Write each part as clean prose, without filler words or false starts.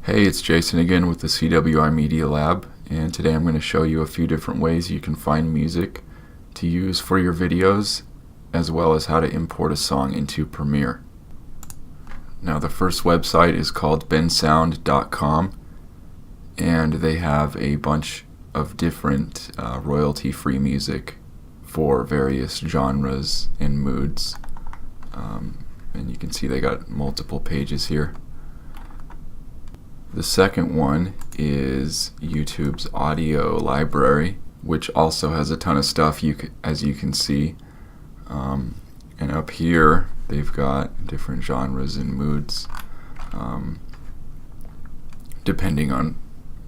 Hey, it's Jason again with the CWI Media Lab, and today I'm going to show you a few different ways you can find music to use for your videos, as well as how to import a song into Premiere. Now, the first website is called bensound.com, and they have a bunch of different royalty-free music for various genres and moods. And you can see they got multiple pages here. The second one is YouTube's audio library, which also has a ton of stuff, as you can see. And up here, they've got different genres and moods, depending on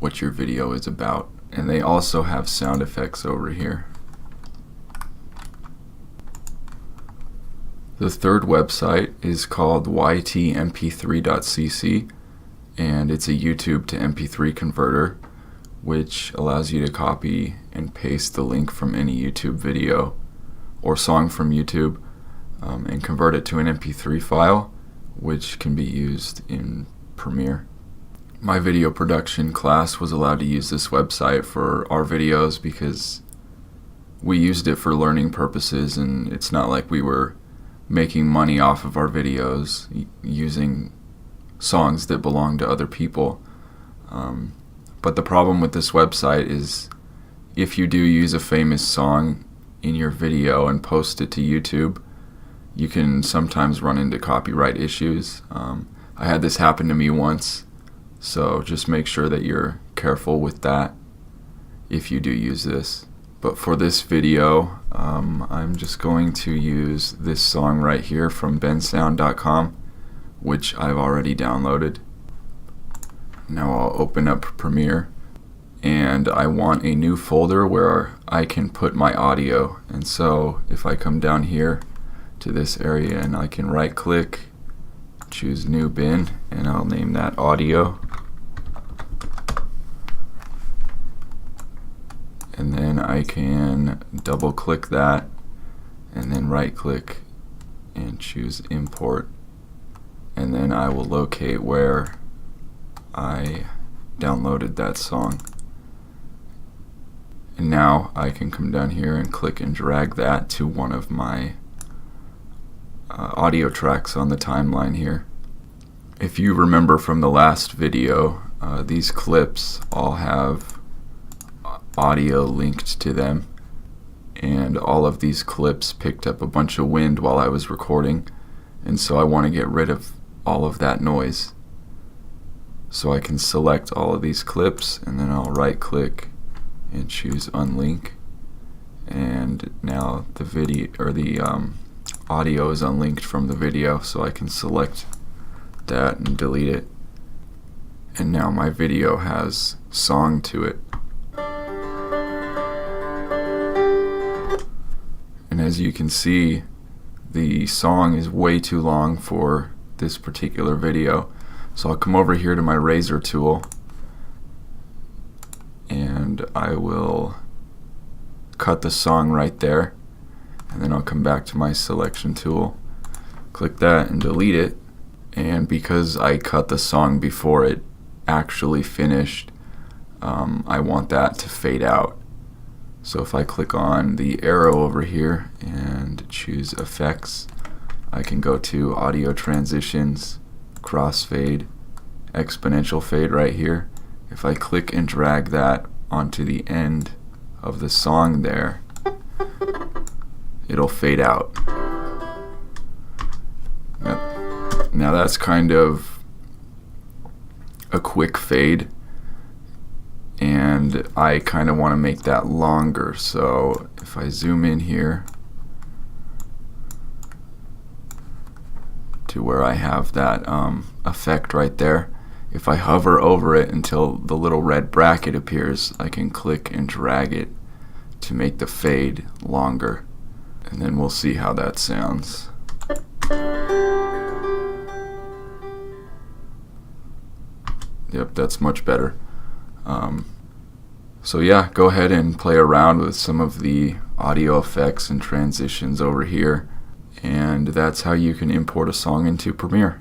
what your video is about. And they also have sound effects over here. The third website is called ytmp3.cc. And it's a YouTube to MP3 converter, which allows you to copy and paste the link from any YouTube video or song from YouTube and convert it to an MP3 file, which can be used in Premiere. My video production class was allowed to use this website for our videos because we used it for learning purposes, and it's not like we were making money off of our videos using songs that belong to other people. But the problem with this website is if you do use a famous song in your video and post it to YouTube, you can sometimes run into copyright issues. I had this happen to me once, so just make sure that you're careful with that if you do use this. But for this video, I'm just going to use this song right here from bensound.com, which I've already downloaded. Now I'll open up Premiere, and I want a new folder where I can put my audio. And so if I come down here to this area and I can right click, choose new bin, and I'll name that audio. And then I can double click that and then right click and choose import. And then I will locate where I downloaded that song. And now I can come down here and click and drag that to one of my audio tracks on the timeline here. If you remember from the last video, these clips all have audio linked to them, and all of these clips picked up a bunch of wind while I was recording, and so I want to get rid of all of that noise. So I can select all of these clips, and then I'll right click and choose unlink, and now the video or the audio is unlinked from the video, so I can select that and delete it, and now my video has song to it. And as you can see, the song is way too long for this particular video, so I'll come over here to my razor tool and I will cut the song right there, and then I'll come back to my selection tool, click that and delete it. And because I cut the song before it actually finished, I want that to fade out. So if I click on the arrow over here and choose effects, I can go to audio transitions, crossfade, exponential fade right here. If I click and drag that onto the end of the song there, it'll fade out. Now that's kind of a quick fade, and I kind of want to make that longer. So if I zoom in here to where I have that effect right there, if I hover over it until the little red bracket appears, I can click and drag it to make the fade longer, and then we'll see how that sounds. Yep, that's much better. So yeah, go ahead and play around with some of the audio effects and transitions over here, and that's how you can import a song into Premiere.